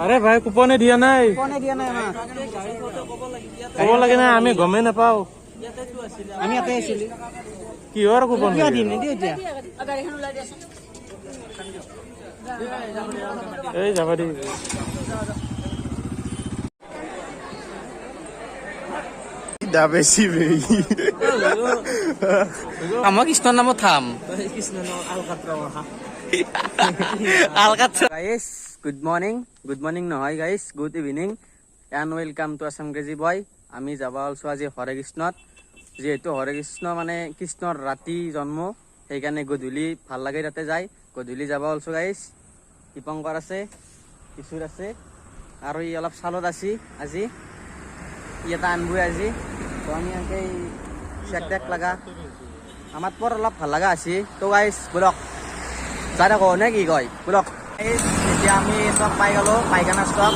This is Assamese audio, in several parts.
আরে ভাই কুপনে দিয়া নাই কব লাগে না আমি গমে নাপাও আমি ইয়াতে আছিলো কিহৰ কুপন কিয় দিম নিদিও এতিয়া এই যাবা দি বেছি আমাৰ কৃষ্ণৰ নামত থাম গাইজ গুড মৰ্নিং নহয় guys good evening and welcome to Assam crazy boy আমি যাব ওলাইছো আজি হৰে কৃষ্ণত যিহেতু হৰে কৃষ্ণ মানে কৃষ্ণৰ ৰাতি জন্ম সেইকাৰণে গধূলি ভাল লাগে তাতে যায় গধূলি যাব ওলাইছো গাইজ দীপংকৰ আছে কিশোৰ আছে আৰু ই অলপ চালত আছে আজি ই এটা আনবই আজি তো আমি এনেকৈ চেক টেক লগা আমাৰ পৰ অলপ ভাল লগা আছে তো গাইজ বলক যাই থাকো নে কি কয় বলক এতিয়া আমি চব পাই গ'লোঁ পাইখানা ষ্টক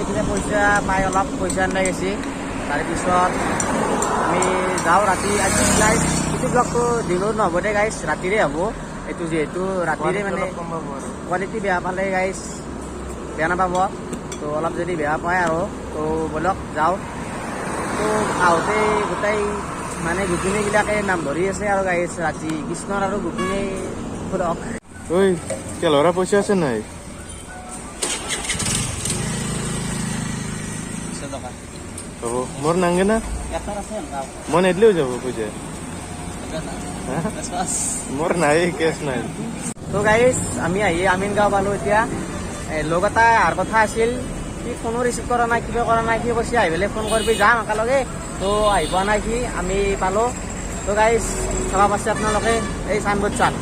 কিনে পইচা পাই অলপ পইচা আনি গৈছে তাৰপিছত আমি যাওঁ ৰাতি আজি গাইজ এইটো ব্লগটো দিনত নহ'ব দে গাইজ ৰাতিৰে হ'ব এইটো যিহেতু ৰাতিৰে মানে কোৱালিটি বেয়া পালে গাইজ বেয়া নাপাব তো অলপ যদি বেয়া পায় আৰু তো বলক যাওঁ তো আহোঁতে গোটেই মানে গোপিনীবিলাকে নাম ধৰি আছে আৰু গাইজ ৰাতি কৃষ্ণৰ আৰু গোপিনী ফুৰক ঐ কেলৰা পইচা আছে নাই হ'ব মোৰ নাংগে না মই নেদিলেও যাব পইচা মোৰ নাই কেছ নাই তো গাইজ আমি আহি আমিনগাঁও পালোঁ এতিয়া লগ এটা অহাৰ কথা আছিল সি ফোনো ৰিচিভ কৰা নাই কিবা কৰা নাই সি কৈছে আহি পেলাই ফোন কৰিবি যাম একেলগে তো আহি পোৱা নাই সি আমি পালোঁ তো গাইজ চাব পাইছে আপোনালোকে এই চাইনবোৰ্ড চান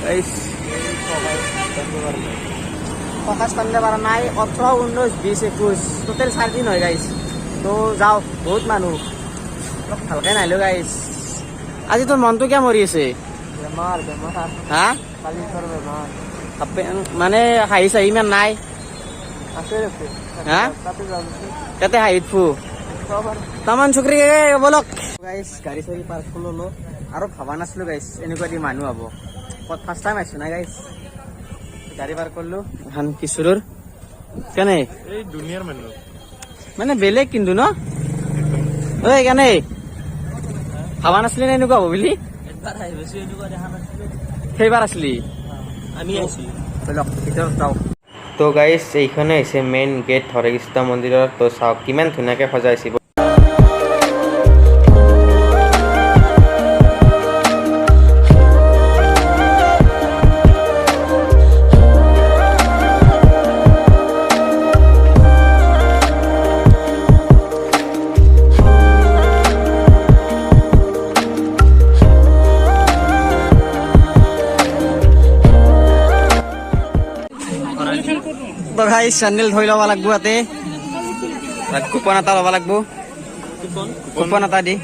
এই ফকাচ টানিব পৰা নাই 18, 19, 20, 21 টোটেল 4 দিন হয় গাইজ তো যাওঁ বহুত মানুহ অলপ ভালকৈ নাহিলোঁ গাইজ আজি তোৰ মনটো কিয় মৰি আছে হা মানে হাঁহি চাহি ইমান নাই হা তাতে হাঁহিত ফু তামান চুকৰি বলক গাইজ গাড়ী চাড়ী পাৰ্ক ল'লোঁ আৰু ভবা নাছিলোঁ গাইজ এনেকুৱা দি মানুহ হ'ব ফাৰ্ষ্ট টাইম আহিছোঁ না গাইজ গাড়ী পাৰ্ক কৰিলোঁ এখন কিশোৰৰ কেনে এই দুনিয়াৰ মানুহ মানে বেলেগ কিন্তু ন ঐ কেনে ভাবা নাছিলি নে এনেকুৱা হ'ব বুলি সেইবাৰ আছিলি আমি আছি বলক ভিতৰত যাওঁ তো গাইজ এইখনে হৈছে মেইন গেট হৰে কৃষ্ণ মন্দিৰৰ তো চাওক কিমান ধুনীয়াকৈ সজাইছে তো গাইজ চেণ্ডেল ধৰি ল'ব লাগিব ইয়াতে কুপন এটা ল'ব লাগিব কুপন এটা দি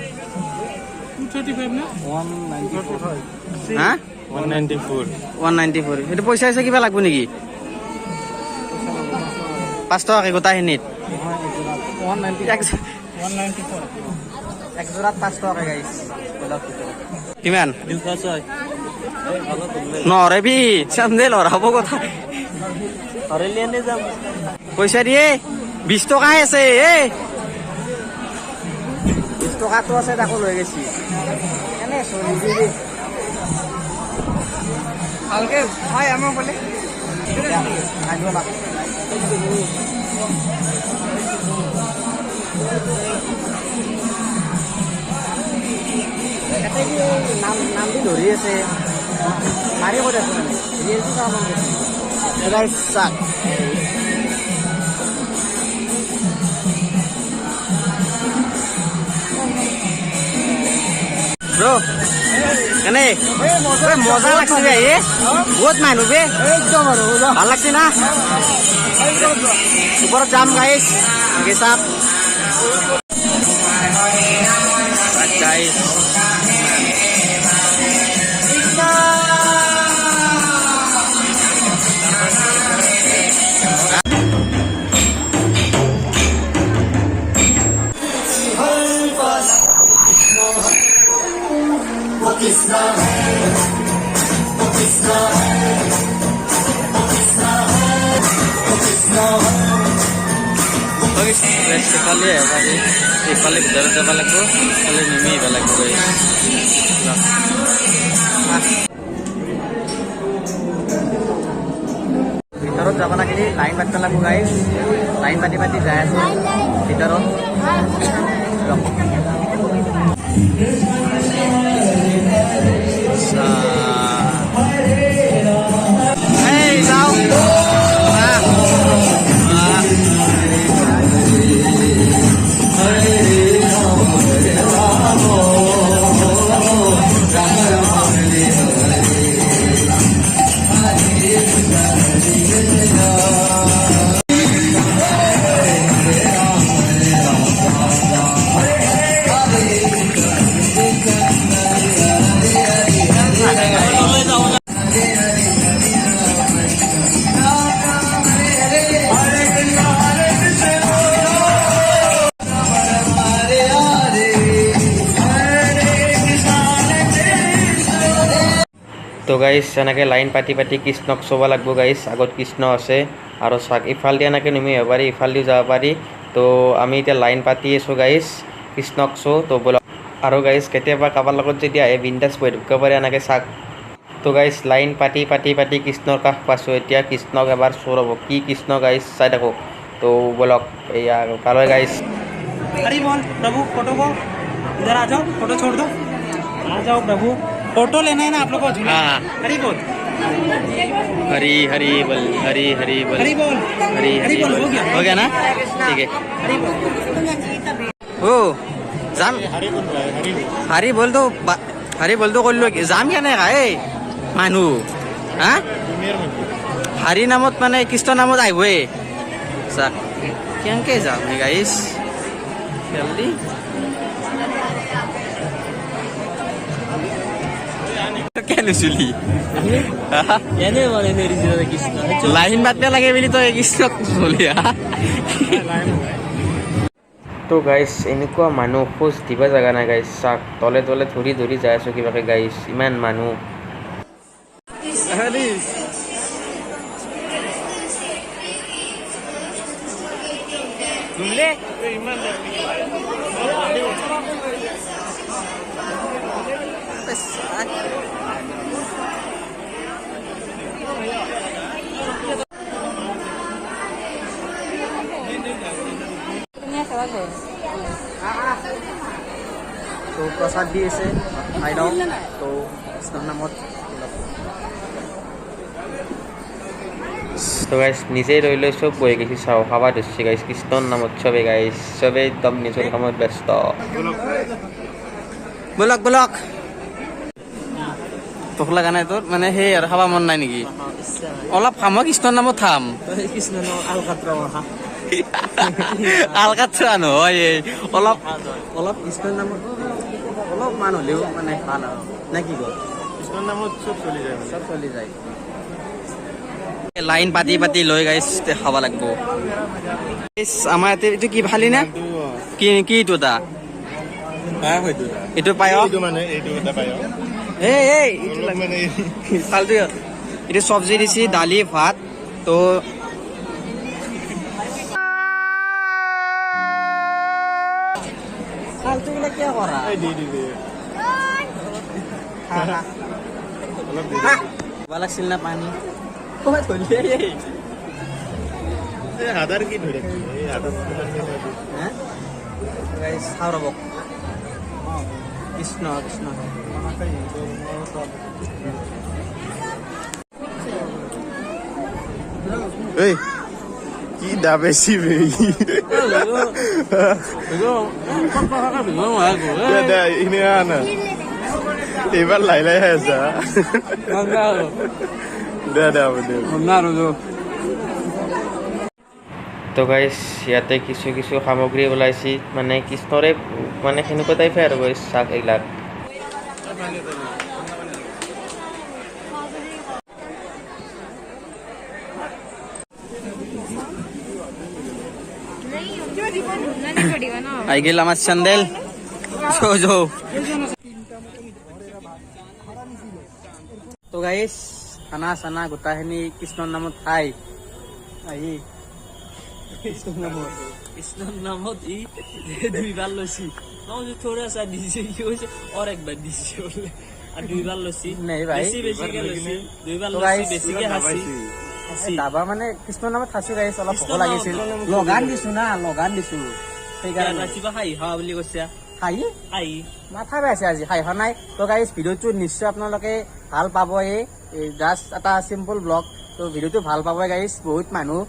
হা 194 সেইটো পইচা হৈছে কিবা লাগিব নেকি 5 টকাকৈ গোটাখিনিত এক যোৰাত 5 টকাকৈ গাইজ কিমান নৰেবি চেণ্ডেল হৰাব কথা পইচা দিয়ে 20 টকাই আছে 20 টকাটো আছে তাকো লৈ গৈছি এনে চলি ভালকে হয় আমাৰ বোলে নাম দি ধৰি আছে মাৰি কৰি আছো ৰিয়েলটো চাব মন গৈছে guys suck bro কেনে মজা লাগছে বে বহুত মানুহ বে একদম আৰু ভাল লাগছে না ওপৰত যাম গাইজ গেছাপ গাইজ किसना है গাইছ সেফালে আহিব পাৰি এইফালে ভিতৰত যাব লাগিব এইফালে নেমি আহিব লাগিব গাইছ ভিতৰত যাব লাগিলে লাইন পাতিব লাগিব গাইছ লাইন পাতি পাতি যাই আছে ভিতৰত যাওঁ তো গাইছ এনেকৈ লাইন পাতি পাতি কৃষ্ণক চাব লাগিব গাইছ আগত কৃষ্ণ আছে আৰু চাওক ইফালেদি এনেকৈ নুমি আহিব পাৰি ইফালেদিও যাব পাৰি তো আমি এতিয়া লাইন পাতি আছোঁ গাইছ কৃষ্ণক চাওঁ তো ব'লক আৰু গাইছ কেতিয়াবা কাৰোবাৰ লগত যদি আহে বিন্দাছ বহি থাকিব পাৰে এনেকৈ চাওক তো গাইছ লাইন পাতি পাতি পাতি কৃষ্ণৰ কাষ পাইছোঁ এতিয়া কৃষ্ণক এবাৰ চোৰ হ'ব কি কৃষ্ণ গাইছ চাই থাকোঁ তো ব'লক এয়া কালৈ গাইছ हरी बोल प्रभु फोटो को इधर आ जाओ फोटो छोड़ दो आ जाओ प्रभु फोटो लेना है ना आप लोग को झूला हाँ। हरी बोल हरी हरी बोल हरी हरी बोल हरी बोल हरी हरी बोल बोल हो गया ना ठीक है हरी बोल ओ जाम हरी बोल तो हरी बोल तो কৰিলো যাম কেনে খাই মানুহ হা হৰি নামত মানে কৃষ্ণ নামত আহিবই চাক কেনেকে যাম গাইছ জলদি কেন চুলি এনে বলে মেরি জিরা কৃষ্ণ লাইন বাতবে লাগে বুলি তো কৃষ্ণ চলি তো গাইছ এনেকুৱা মানুহ খোজ দিব জেগা নাই গাইছ চাওক তলে তলে ধৰি ধৰি যাই আছোঁ কিবাকে গাইছ ইমান মানুহ তো প্ৰসাদ দি আছে খাই লওঁ তো কৃষ্ণৰ নামত তো গাইছ নিজেই লৈ লৈ চব বহি গৈছে চাওঁ খাব ধৰিছে গাইছ কৃষ্ণৰ নামত চবেই গাইছ চবেই একদম নিজৰ কামত ব্যস্ত বলক বলক ভোক লগা নাই তোৰ মানে সেই আৰু খাব মন নাই নেকি অলপ খাম কৃষ্ণৰ নামত খাম কৃষ্ণ নাম আলকাত্ৰা মহা আলকাত্ৰা নহয় অলপ অলপ কৃষ্ণৰ নামত অলপ মান হ'লেও মানে ভাল আৰু নে কি কয় কৃষ্ণৰ নামত চব চলি যায় চব চলি যায় লাইন পাতি পাতি লৈ গাইছ খাব লাগিব আমাৰ ইয়াতে এইটো কি ভালি না কি কি এইটো এটা এইটো পায় এইটো মানে এইটো এটা পায় এই এই এইটো অলপ মানে ফালতু এইটো চব্জি দিছি দালি ভাত তো ফালতু বিলাক কিয় কৰা এই দি দিবি অলপ দি দিব লাগিছিল না পানী এই হাদাৰ কি ধৰি ৰাখিবি এই হাদাৰ চাওঁ ৰ'ব কৃষ্ণ কৃষ্ণ এই কি দাবেছি এনে আনা এইবাৰ লাই লাই আছা দে দে হ'ব দে তো গাইছ ইয়াতে কিছু কিছু সামগ্ৰী ওলাইছে মানে কৃষ্ণৰে মানে সেনেকুৱা টাইপে আৰু গাইছ চাওক এইবিলাক আহি গেল আমাৰ স্যান্ডেল তো গাইস খানা চানা গোটাখিনি কৃষ্ণৰ নামত খাই আহি কৃষ্ণৰ নামত কৃষ্ণৰ নামত ই 2 বাৰ লৈছি মই যে থোৰা সা দিছে কি হৈছে আৰু একবাৰ দিছে বোলে আৰু 2 বাৰ লৈছি নাই ভাই বেছিকে লৈছি 2 বাৰ লৈছি বেছিকে হাসি দাবা মানে কৃষ্ণৰ নামত হাসি গাইছ অলপ ভয় লাগিছিল লগান দিছো সেইকাৰণে কিবা হাই হা বুলি কৈছে হাই মাথা বেয়াছে আজি হাই হা নাই তো গাইছ ভিডিঅ'টো নিশ্চয় আপোনালোকে ভাল পাব এই জাষ্ট এটা চিম্পল ব্লগ তো ভিডিঅ'টো ভাল পাব গাইছ বহুত মানুহ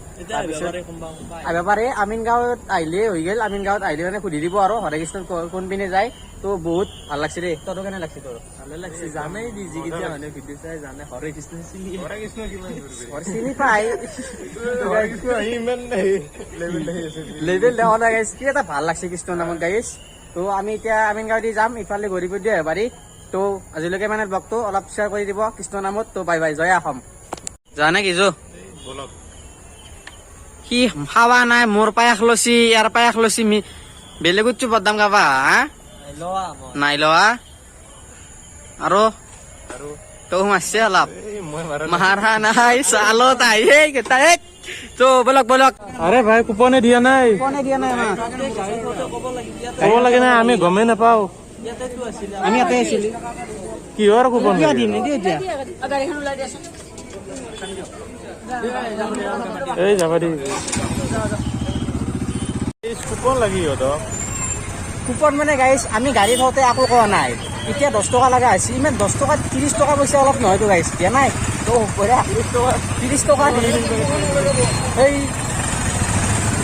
আহিব পাৰে আমিন গাঁৱত আহিলে হৈ গ'ল আমিন গাঁৱত আহিলে মানে সুধি দিব আৰু হৰে কৃষ্ণ কোন পিনে যায় তো বহুত ভাল লাগছে দেই তোৰ কেনে লাগছে তোৰ ভালে লাগছে জানেই দি যিকেইটা মানুহে ভিডিঅ' চাই জানে হৰে কৃষ্ণ চিনি পাই লেভেল দেখা নাই গাইছ কি এটা ভাল লাগছে কৃষ্ণৰ নামত গাইছ তো আমি এতিয়া আমিন গাঁৱদি যাম ইফালে ঘূৰি ফুৰি আহিব পাৰি তো আজিলৈকে মানে ব্লগটো অলপ শ্বেয়াৰ কৰি দিব কৃষ্ণৰ নামত তো বাই বাই জয় অসম জানে কি সি খাৱা নাই মোৰ পায়স লৈছি ইয়াৰ পায়স লৈছি বেলেগত বদনাম গাবা হা নাই লোৱা আৰু তো মাৰছে অলপ মাৰা নাই চালত আহে কেইটাই তো বলক আরে ভাই কুপনে দিয়া নাই ক'ব লাগে না আমি গমেই নাপাওঁ আমি ইয়াতে আছিলো কিহৰ কুপন এই যাবা দি কুপন লাগি সিহঁতক কুপন মানে গাইছ আমি গাড়ী থওঁতে একো কোৱা নাই এতিয়া 10 টকা লগা হৈছে ইমান 10 টকা 30 টকা পইচা অলপ নহয়তো গাইছ দিয়া নাই তো 30 টকা এই